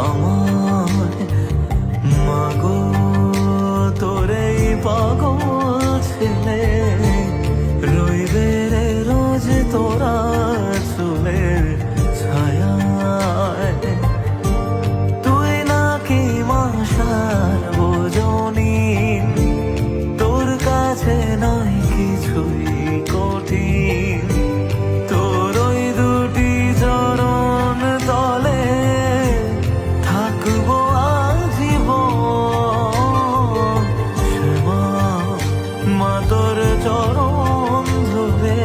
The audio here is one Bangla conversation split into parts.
আমার মাগো তোরে পাগল ছেলে রইবে রে রোজ তোরা চুলের ছায়ায় তুই নাকি মাসার বোঝনি তোর কাছে নাই কিছুই কঠিন তোর ওই দুটি চরণ তলে থাকবো আজীবন শ্যামা মা তোর চরণ ধরে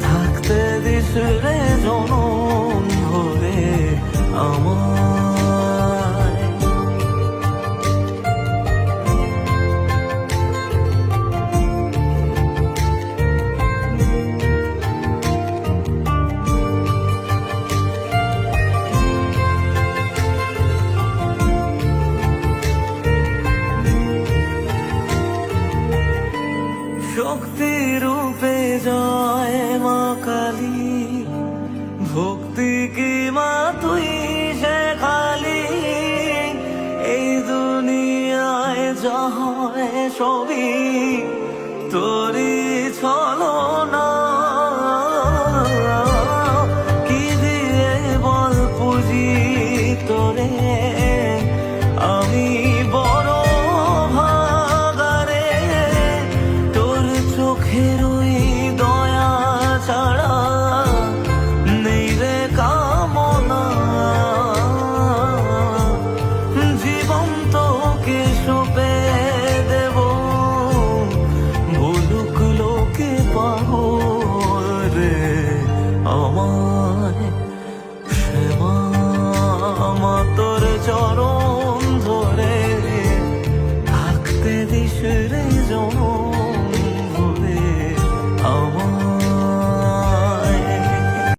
থাকতে দিস রে জনম ভরে আমায়। শক্তি রূপে জয় মা কালী ভক্তি কি মা তুই সে খালি এই দুনিয়ায় যা হয় সবই তোরই ছলনা